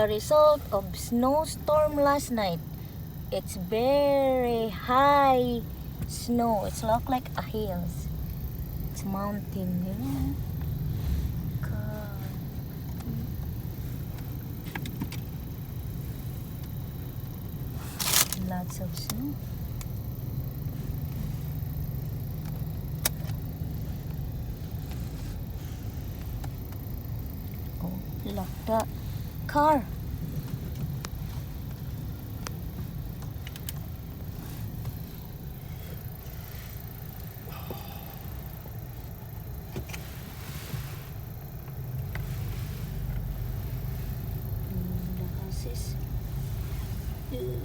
the result of snowstorm last night. It's very high snow. It's look like a hills. It's mountain, you know. God. Lots of snow. Oh, lock the car. The houses. You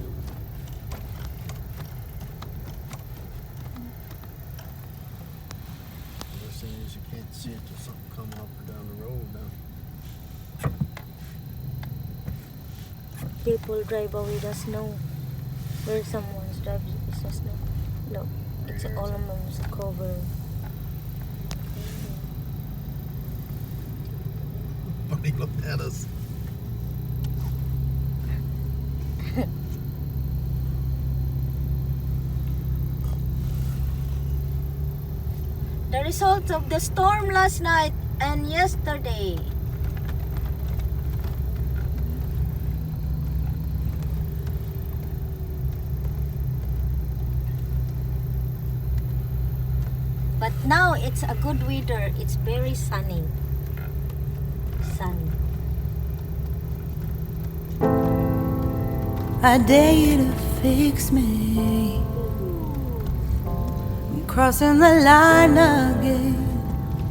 can't see it till something coming up or down the road now. People drive away the snow. Where someone's driving is the snow. Look, it's almost covered. Buddy looked at us. The result of the storm last night and yesterday. But now it's a good weather. It's very sunny. Sunny. I dare you to fix me. I'm crossing the line again,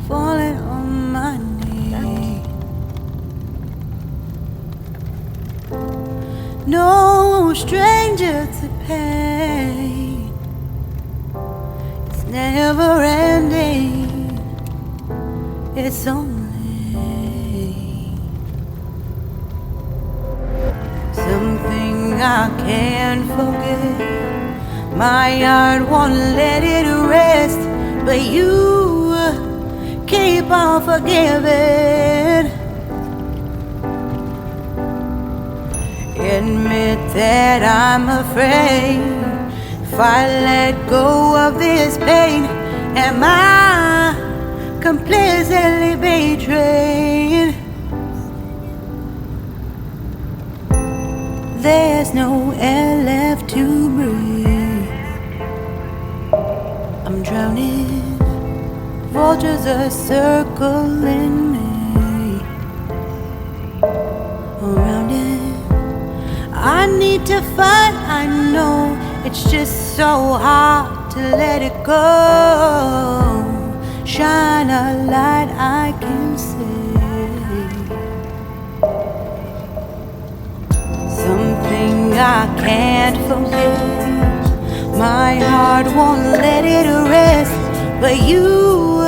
falling on my knees. No stranger to pain. It's never ending. It's only something I can't forget. My heart won't let it rest, but you keep on forgiving. Admit that I'm afraid. If I let go of this pain, am I completely betrayed? There's no air left to breathe. I'm drowning. Vultures are circling me. Around it, I need to fight. I know it's just so hard to let it go. Shine a light I can see. Something I can't forget. My heart won't let it rest, but you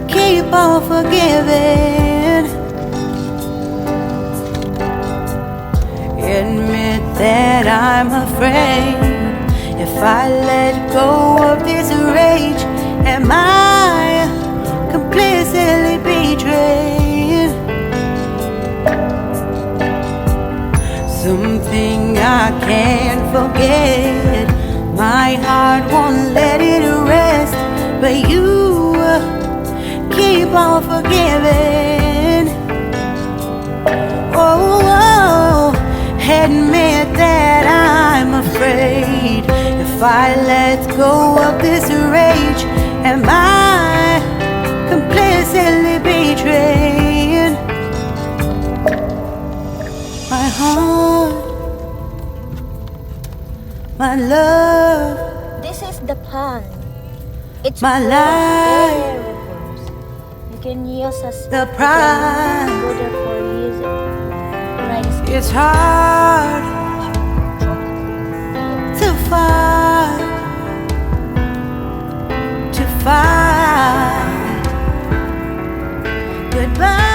keep on forgiving. Admit that I'm afraid. If I let go of this rage, am I completely betrayed? Something I can't forget. My heart won't let it rest, but you keep on forgiving. Oh, admit that I'm afraid. If I let go of this rage, am I completely betrayed? My heart, my love, This is the pan. It's my full of life, variables. You can use as the pride. good for using rice. It's hard to fight, goodbye.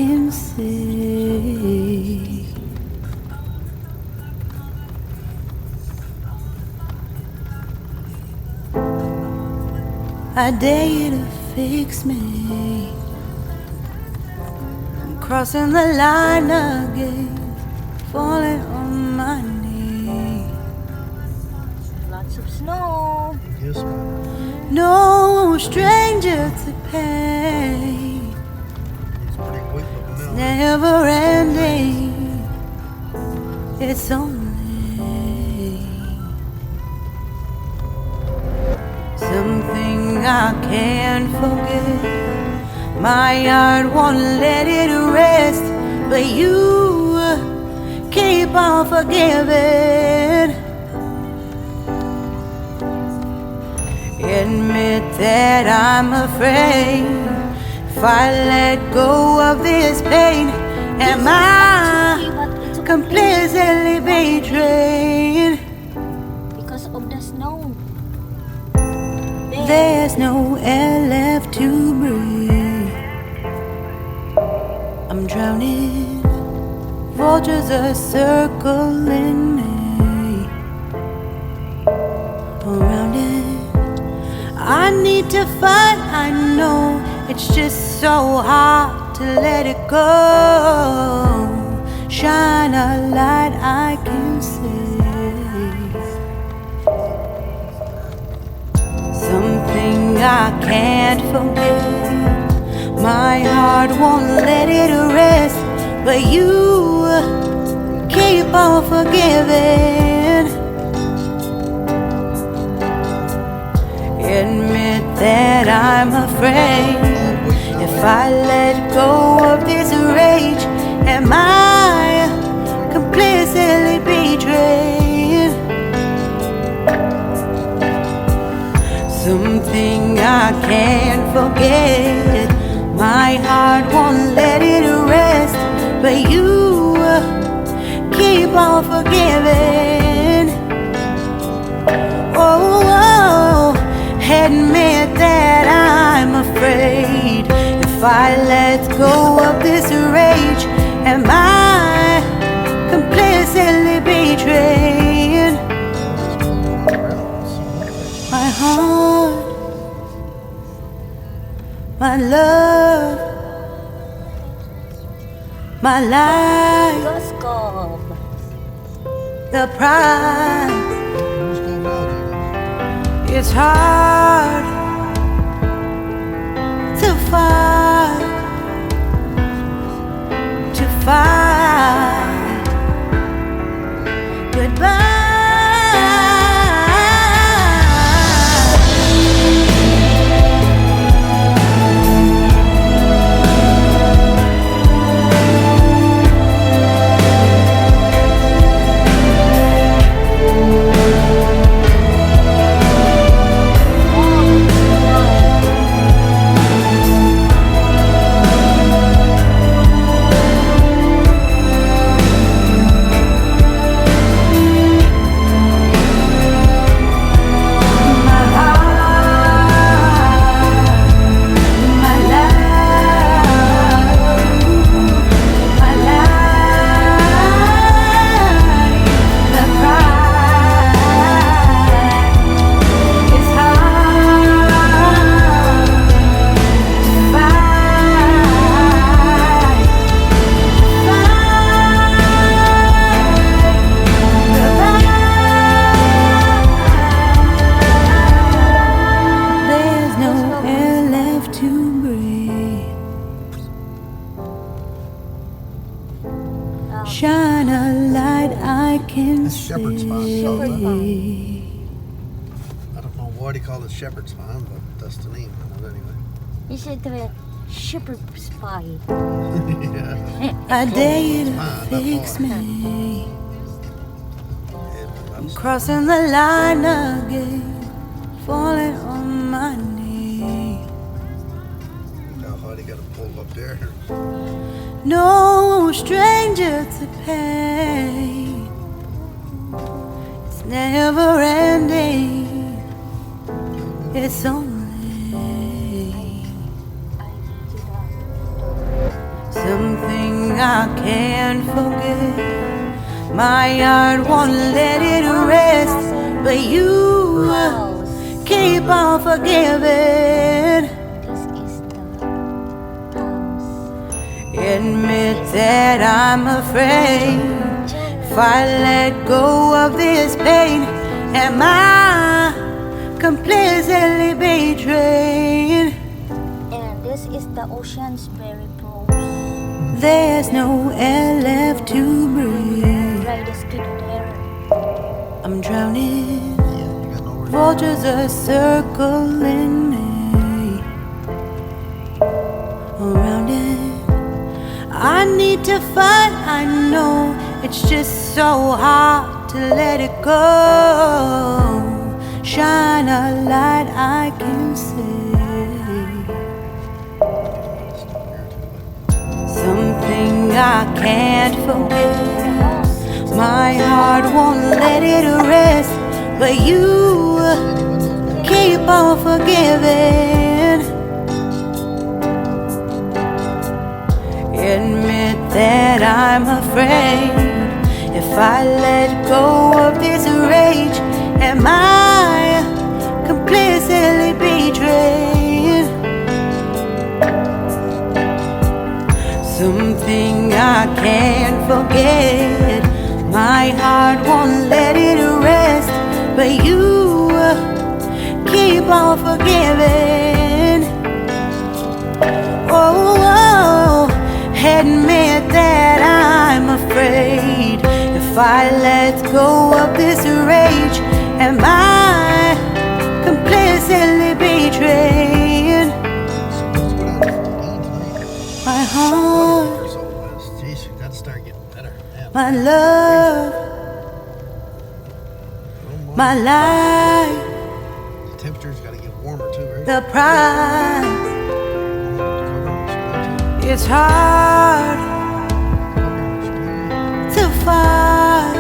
can see. I dare you to fix me. I'm crossing the line again, falling on my knees. Lots of snow. Yes, ma'am. No stranger to pain. He's pretty quick looking now. Never ending. It's only something I can't forget. My heart won't let it rest, but you keep on forgiving. Admit that I'm afraid if I let go of this pain, am I completely betrayed? Because of the snow. There's no air left to breathe. I'm drowning. Vultures are circling me. Around it, I need to fight. I know it's just so hard to let it go. Shine a light I can see. Something I can't forget. My heart won't let it rest, but you keep on forgiving. Admit that I'm afraid if I let go of this rage, am I completely betrayed? Something I can't forget. My heart won't let it rest, but you keep on forgiving. Oh, admit that I'm afraid if I let go of this rage, am I completely betrayed? My heart, my love, my life, Let's go. the pride. Who's going now, dude? It's hard to fight, goodbye. Shine a light I can That's shepherd's pie. see. I don't know why they call it shepherd's pie, but that's the name of it anyway. You said to it, shepherd's pie. Yeah. I dare you to Fine, that's fix fine. me. I'm That's crossing the line again, falling on my knees. how hard you gotta pull up there. No stranger to pain. It's never ending. It's only something I can't forget. My heart won't let it rest, but you keep on forgiving. This is the house. Admit that I'm afraid. If I let go of this pain, am I completely betrayed? And this is the ocean's very pros. There's no air left to breathe. Ride the skid there. I'm drowning. Yeah, you got nowhere to go. Vultures are circling me around it. I need to fight, I know. It's just so hard to let it go. Shine a light I can see. Something I can't forget. My heart won't let it rest, but you keep on forgiving. Admit that I'm afraid. If I let go of this rage, am I completely betrayed? Something I can't forget. My heart won't let it rest, but you keep on forgiving. Oh, admit that I'm afraid. If I let go of this rage, am I completely betrayed? My heart, Jeez, you gotta start getting better. Man. my love, my life, The temperature's gotta get warmer too, right? the prize. It's hard to fight,